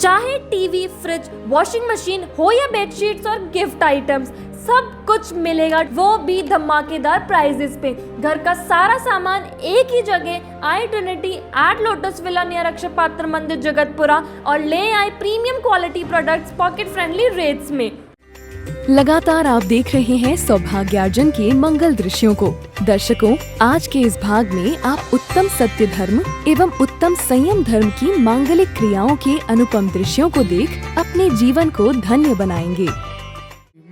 चाहे TV, fridge, washing machine हो या बेडशीट्स और गिफ्ट आइटम्स, सब कुछ मिलेगा, वो भी धमाकेदार प्राइजेस पे। घर का सारा सामान एक ही जगह, आई Trinity at Lotus Villa near Akshaya Patra Mandir Jagatpura, और ले आए premium quality products pocket friendly rates में। लगातार आप देख रहे हैं सौभाग्यार्जन के मंगल दृश्यों को। दर्शकों, आज के इस भाग में आप उत्तम सत्य धर्म एवं उत्तम संयम धर्म की मांगलिक क्रियाओं के अनुपम दृश्यों को देख अपने जीवन को धन्य बनाएंगे।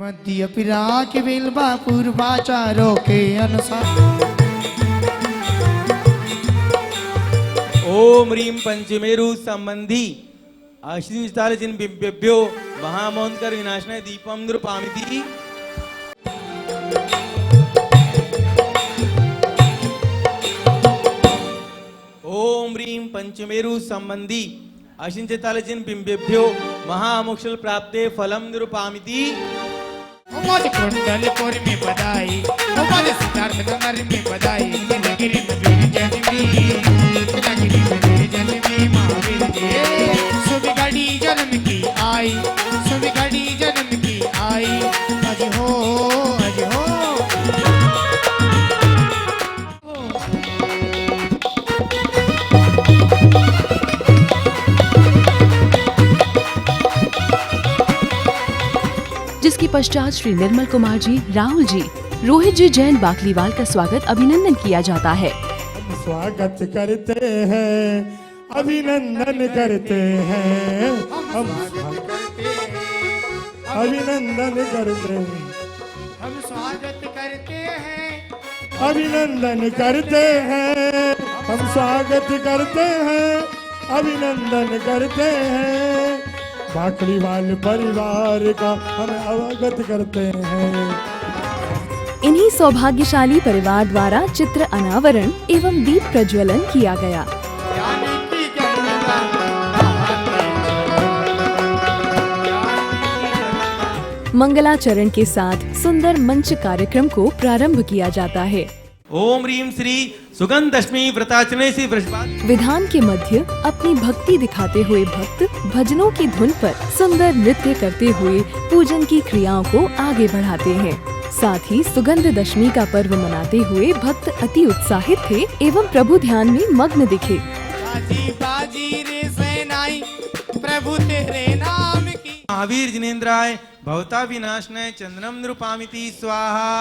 मध्य पिराक बिल्बा पूर्वाचारों के अनुसार ओम ह्रीं पंचमेरु संबंधी आशीर्वाद जिन बिंबेभ्यो महामोंकर विनाशनाय दीपम नृपामिति। ओम ह्रीं पंचमेरु संबंधी आशीर्वाद जिन बिंबेभ्यो महामोक्षल प्राप्ते फलम नृपामिति। उमद कुंडल पुर में बधाई, उमद सिद्धार्थ नगर में बधाई, गिरी में वीर जन्मी, गिरी में वीर जन्मी महावीर जी। सुबह घड़ी जन्म की आई, सुबह घड़ी जन्म की आई, आज हो आज हो। जिसके पश्चात श्री निर्मल कुमार जी, राहुल जी, रोहित जी जैन बाकलीवाल का स्वागत अभिनंदन किया जाता है। स्वागत करते हैं, अभिनंदन करते हैं, हम अभिनंदन करते हैं, हम स्वागत करते हैं, अभिनंदन करते हैं, हम स्वागत करते हैं, अभिनंदन करते हैं, बाकलीवाल परिवार का हम अवगत करते हैं। इन्हीं सौभाग्यशाली परिवार द्वारा चित्र अनावरण एवं दीप प्रज्वलन किया गया। मंगलाचरण के साथ सुंदर मंच कार्यक्रम को प्रारंभ किया जाता है। ओम ह्रीं श्री सुगंधष्टमी व्रताचरणे से वृषभात। विधान के मध्य अपनी भक्ति दिखाते हुए भक्त भजनों की धुन पर सुंदर नृत्य करते हुए पूजन की क्रियाओं को आगे बढ़ाते हैं। साथ ही सुगंध दशमी का पर्व मनाते हुए भक्त अति उत्साहित थे एवं प्रभु ध्यान में मग्न दिखे। बाजी बाजी रे सेनाई, प्रभु तेरे नाम की। महावीर जिनेन्द्राय भवता विनाशनाय चंद्रम नृपामिति स्वाहा।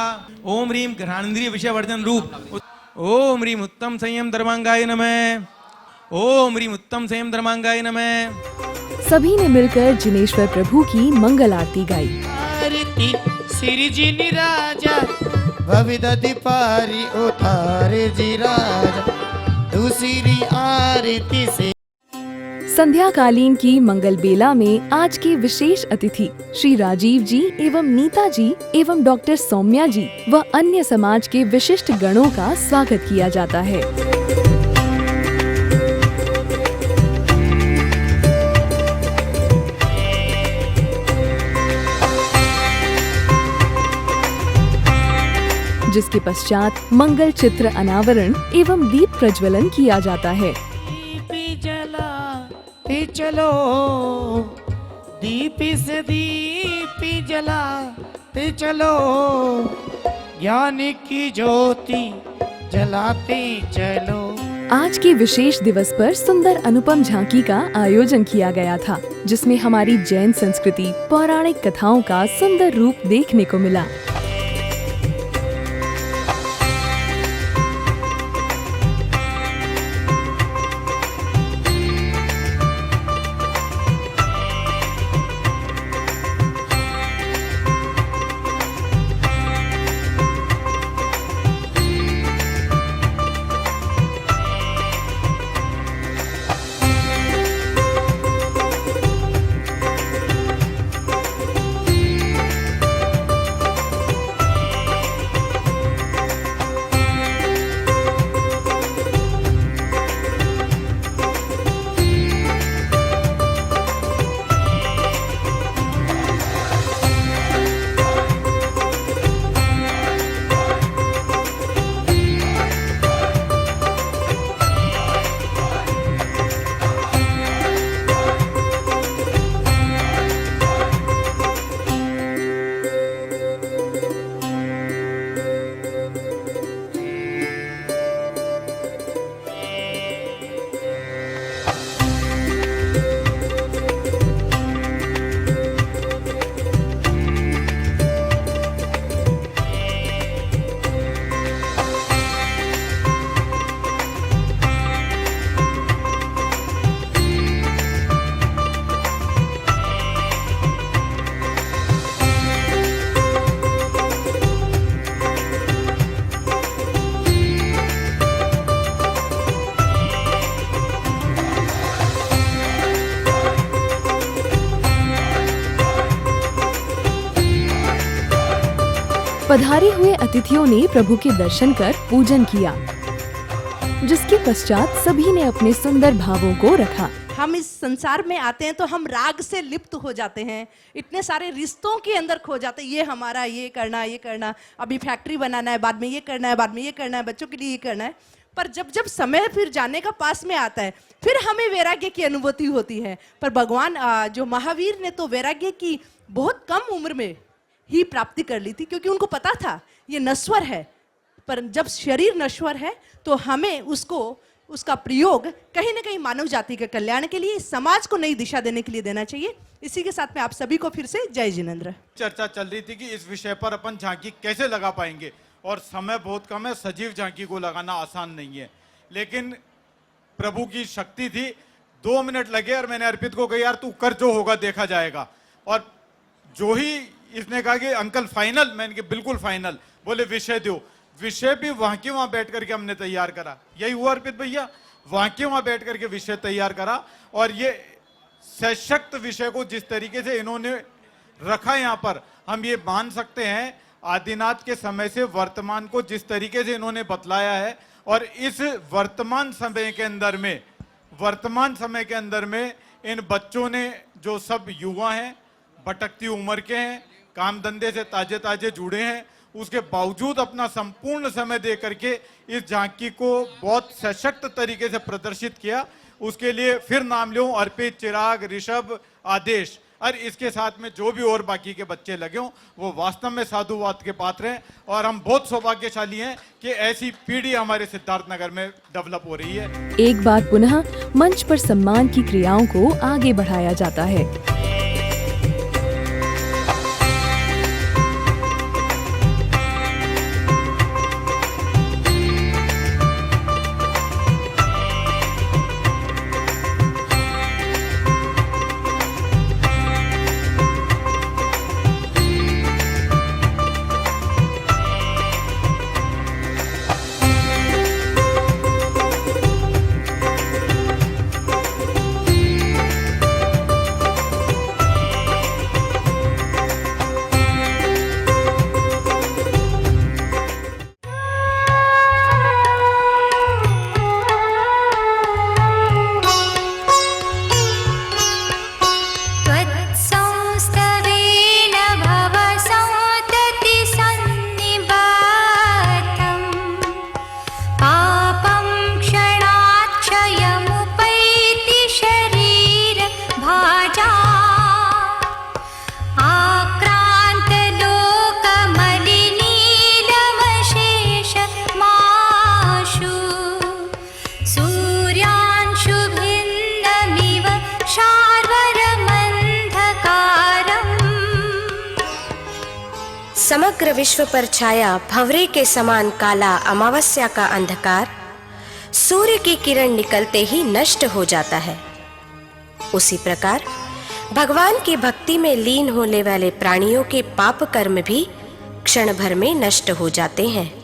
ओम ह्रीं घ्राणेन्द्रिय विषयवर्धन रूप। ओम ह्रीं उत्तम संयम धर्मांगाय नमः। ओम ह्रीं उत्तम संयम धर्मांगाय नमः। सभी ने मिलकर जिनेश्वर प्रभु की मंगल आरती गाई। आरती श्री जी निराजा, भविदधि पारी उतारे जी राजा, दूसरी आरती से। संध्याकालीन की मंगल बेला में आज के विशेष अतिथि श्री राजीव जी एवं नीता जी एवं डॉक्टर सौम्या जी व अन्य समाज के विशिष्ट गणों का स्वागत किया जाता है। जिसके पश्चात मंगल चित्र अनावरण एवं दीप प्रज्वलन किया जाता है। दीपी चलो, दीपी से दीपी जलाते चलो, ज्ञान की ज्योति जलाते चलो। आज के विशेष दिवस पर सुंदर अनुपम झांकी का आयोजन किया गया था, जिसमें हमारी जैन संस्कृति पौराणिक कथाओं का सुंदर रूप देखने को मिला। पधारे हुए अतिथियों ने प्रभु के दर्शन कर पूजन किया, जिसके पश्चात सभी ने अपने सुंदर भावों को रखा। हम इस संसार में आते हैं तो हम राग से लिप्त हो जाते हैं, इतने सारे रिश्तों के अंदर खो जाते हैं। ये हमारा, ये करना, अभी फैक्ट्री बनाना है, बाद में ये करना है, बाद में ये करना है, बच्चों के लिए ये करना है। पर जब जब समय फिर जाने का पास में आता है, फिर हमें वैराग्य की अनुभूति होती है। पर भगवान जो महावीर ने तो वैराग्य की बहुत कम उम्र में ही प्राप्ति कर ली थी, क्योंकि उनको पता था ये नश्वर है। पर जब शरीर नश्वर है तो हमें उसका प्रयोग कहीं ना कहीं मानव जाति के कल्याण के लिए, समाज को नई दिशा देने के लिए देना चाहिए। इसी के साथ में आप सभी को फिर से जय जिनेंद्र। चर्चा चल रही थी कि इस विषय पर अपन झांकी कैसे लगा पाएंगे, और समय बहुत कम है, सजीव झांकी को लगाना आसान नहीं है। लेकिन प्रभु की शक्ति थी, 2 मिनट लगे और मैंने अर्पित को कहा यार तू कर, जो होगा देखा जाएगा। और जो ही इसने कहा कि अंकल फाइनल, मैंने कहा बिल्कुल फाइनल। बोले विषय दो, विषय भी वहां के वहां बैठ करके हमने तैयार करा। यही हुआ अर्पित भैया, वहां के वहां बैठ करके विषय तैयार करा। और ये सशक्त विषय को जिस तरीके से इन्होंने रखा यहाँ पर, हम ये मान सकते हैं आदिनाथ के समय से वर्तमान को जिस तरीके से इन्होंने बतलाया है। और इस वर्तमान समय के अंदर में इन बच्चों ने, जो सब युवा हैं, भटकती उम्र के हैं, काम धंधे से ताजे ताजे जुड़े हैं, उसके बावजूद अपना संपूर्ण समय दे करके इस झांकी को बहुत सशक्त तरीके से प्रदर्शित किया। उसके लिए फिर नाम लूं अर्पित, चिराग, ऋषभ, आदेश, और इसके साथ में जो भी और बाकी के बच्चे लगे हों, वो वास्तव में साधुवाद के पात्र हैं। और हम बहुत सौभाग्यशाली हैं कि ऐसी पीढ़ी हमारे सिद्धार्थनगर में डेवलप हो रही है। एक बार पुनः मंच पर सम्मान की क्रियाओं को आगे बढ़ाया जाता है। समग्र विश्व पर छाया भंवरे के समान काला अमावस्या का अंधकार सूर्य की किरण निकलते ही नष्ट हो जाता है। उसी प्रकार भगवान की भक्ति में लीन होने वाले प्राणियों के पाप कर्म भी क्षण भर में नष्ट हो जाते हैं।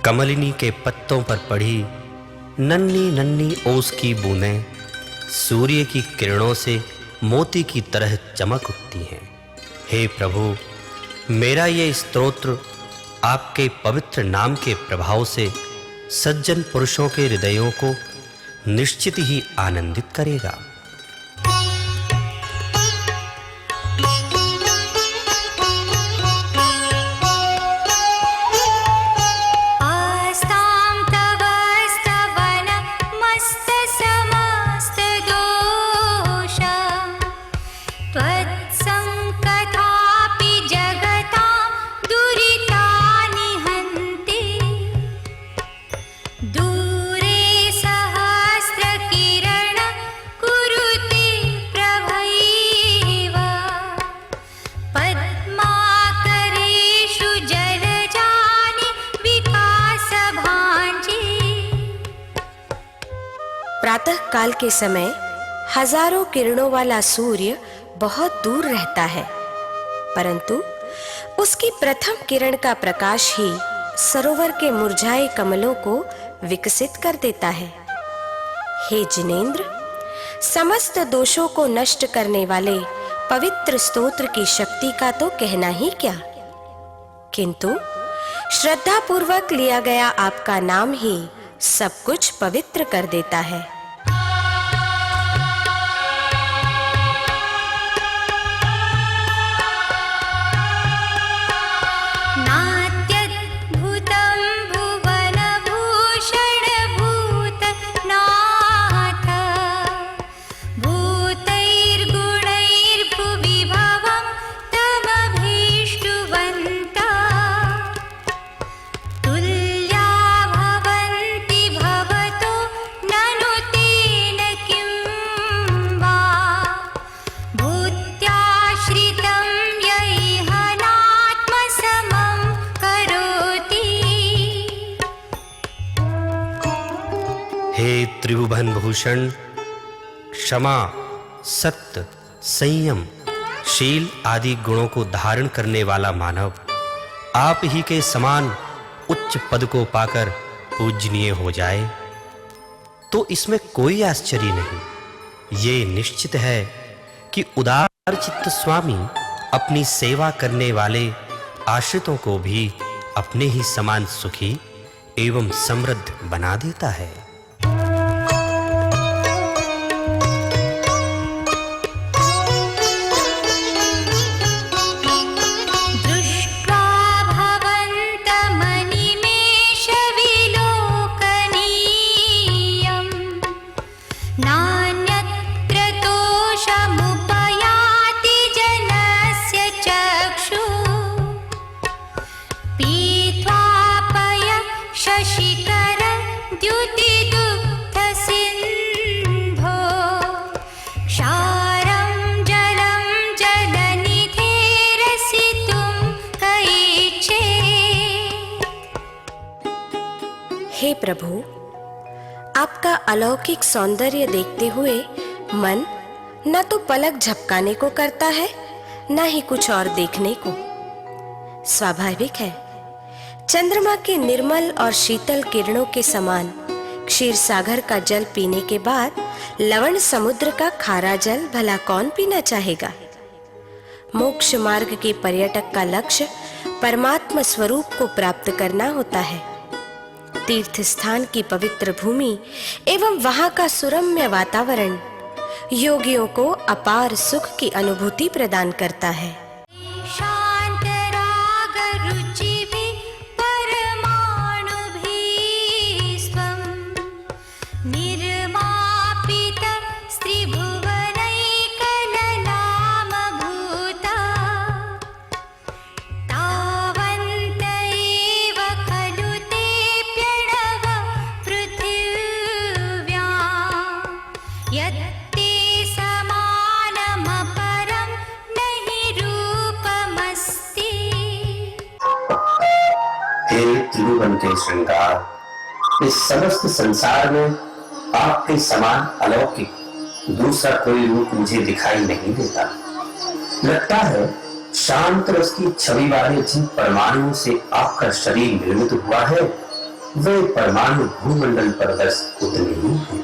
कमलिनी के पत्तों पर पड़ी नन्ही नन्ही ओस की बूंदें सूर्य की किरणों से मोती की तरह चमक उठती हैं। हे प्रभु, मेरा ये स्तोत्र आपके पवित्र नाम के प्रभाव से सज्जन पुरुषों के हृदयों को निश्चित ही आनंदित करेगा। प्रातः काल के समय हजारों किरणों वाला सूर्य बहुत दूर रहता है, परंतु उसकी प्रथम किरण का प्रकाश ही सरोवर के मुरझाए कमलों को विकसित कर देता है। हे जिनेंद्र, समस्त दोषों को नष्ट करने वाले पवित्र स्तोत्र की शक्ति का तो कहना ही क्या, किंतु श्रद्धा पूर्वक लिया गया आपका नाम ही सब कुछ पवित्र कर देता है। हे त्रिभुवन भूषण, क्षमा, सत्य, संयम, शील आदि गुणों को धारण करने वाला मानव आप ही के समान उच्च पद को पाकर पूजनीय हो जाए तो इसमें कोई आश्चर्य नहीं। ये निश्चित है कि उदार चित्त स्वामी अपनी सेवा करने वाले आश्रितों को भी अपने ही समान सुखी एवं समृद्ध बना देता है। हे प्रभु, आपका अलौकिक सौंदर्य देखते हुए मन न तो पलक झपकाने को करता है, न ही कुछ और देखने को। स्वाभाविक है, चंद्रमा के निर्मल और शीतल किरणों के समान क्षीर सागर का जल पीने के बाद लवण समुद्र का खारा जल भला कौन पीना चाहेगा। मोक्ष मार्ग के पर्यटक का लक्ष्य परमात्मा स्वरूप को प्राप्त करना होता है। तीर्थ स्थान की पवित्र भूमि एवं वहां का सुरम्य वातावरण योगियों को अपार सुख की अनुभूति प्रदान करता है। शांत राग रुचि भी परमाणु भी स्वम निर्मापित स्त्रिभुवनैक ललाम भूता तावन्त एव खलु ते प्रणव पृथिव्यां यत्ते समानमपरं नहि रूपमस्ति। हे त्रिभुवन के श्रृंगार, इस समस्त संसार में आपके समान अलौकिक दूसरा कोई रूप मुझे दिखाई नहीं देता। लगता है शांत रस की छवि वाले जिन परमाणुओं से आपका शरीर निर्मित हुआ है वे परमाणु भूमंडल पर बस उतने ही हैं।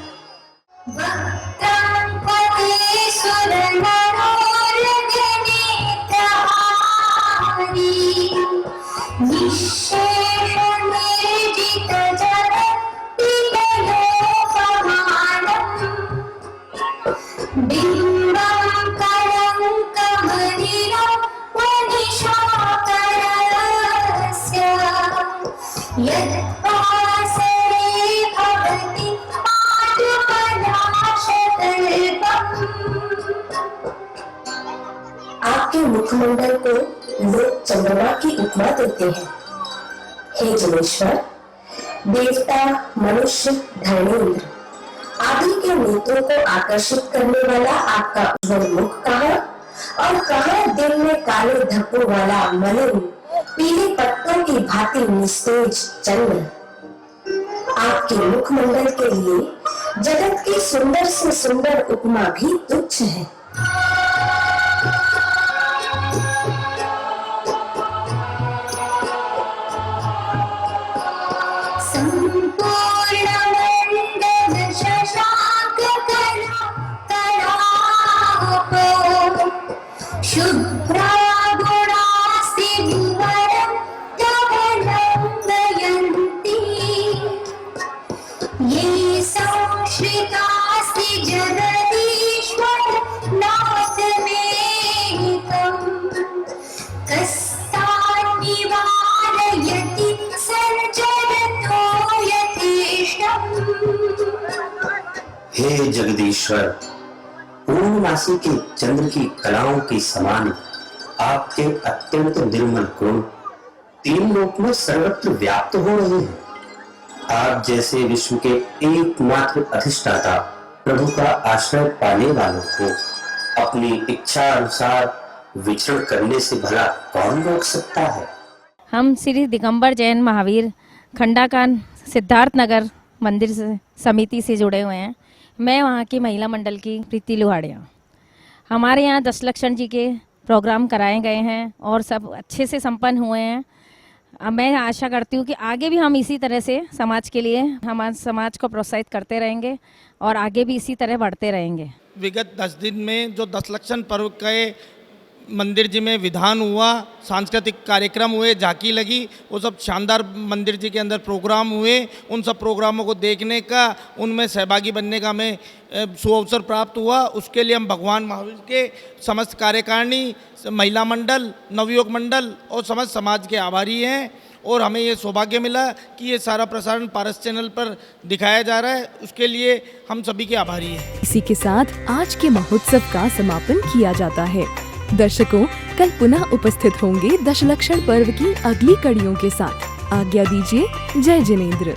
वक्त्रं पते सुरनरोरगनेत्राणि निःशेष निर्जित जगत्तिलोकमानम् बिम्बं कलङ्कमलिनं वनिशाकरस्य यद्वासरे भवति आपके मुखमंडल को लोग चंद्रमा की उपमा देते हैं। हे जनेश्वर, देवता, मनुष्य, धर्मेंद्र आदि के नेत्रों को आकर्षित करने वाला आपका उज्ज्वल मुख कहाँ और कहाँ दिल में काले धब्बों वाला मलिन पीले पत्तों की भांति निस्तेज चंद्र। आपके मुखमंडल के लिए जगत की सुंदर से सुंदर उपमा भी तुच्छ है। संपूर्ण मंडल शशांक कलापो शुभ्रा गुणास्ति विवरं धवलं नयन्ति ये संश्रितास्ति जगदीश्वर नाथ मेकम् कस्तान् निवारयति सञ्चरतो यथेष्टम्। हे जगदीश्वर, पूर्णमासी के चंद्र की कलाओं के समान आपके अत्यंत निर्मल गुण तीन लोक में सर्वत्र व्याप्त हो रहे हैं। आप जैसे विश्व के एकमात्र अधिष्ठाता प्रभु का आश्रय पाने वालों को अपनी इच्छा अनुसार विचरण करने से भला कौन रोक सकता है। हम श्री दिगंबर जैन महावीर खंडाकान सिद्धार्थ नगर मंदिर समिति से जुड़े हुए हैं। मैं वहाँ की महिला मंडल की प्रीति लुहाड़िया। हमारे यहाँ 10 लक्षण जी के प्रोग्राम कराए गए हैं और सब अच्छे से संपन्न हुए हैं। अब मैं आशा करती हूँ कि आगे भी हम इसी तरह से समाज के लिए हमारे समाज को प्रोत्साहित करते रहेंगे और आगे भी इसी तरह बढ़ते रहेंगे। विगत 10 दिन में जो 10 लक्षण पर्व के मंदिर जी में विधान हुआ, सांस्कृतिक कार्यक्रम हुए, झांकी लगी, वो सब शानदार मंदिर जी के अंदर प्रोग्राम हुए। उन सब प्रोग्रामों को देखने का, उनमें सहभागी बनने का हमें सुअवसर प्राप्त हुआ। उसके लिए हम भगवान महावीर के समस्त कार्यकारिणी, महिला मंडल, नवयुवक मंडल और समस्त समाज के आभारी हैं। और हमें ये सौभाग्य मिला कि ये सारा प्रसारण पारस चैनल पर दिखाया जा रहा है, उसके लिए हम सभी के आभारी हैं। इसी के साथ आज के महोत्सव का समापन किया जाता है। दर्शकों, कल पुनः उपस्थित होंगे दशलक्षण पर्व की अगली कड़ियों के साथ। आज्ञा दीजिए। जय जिनेंद्र।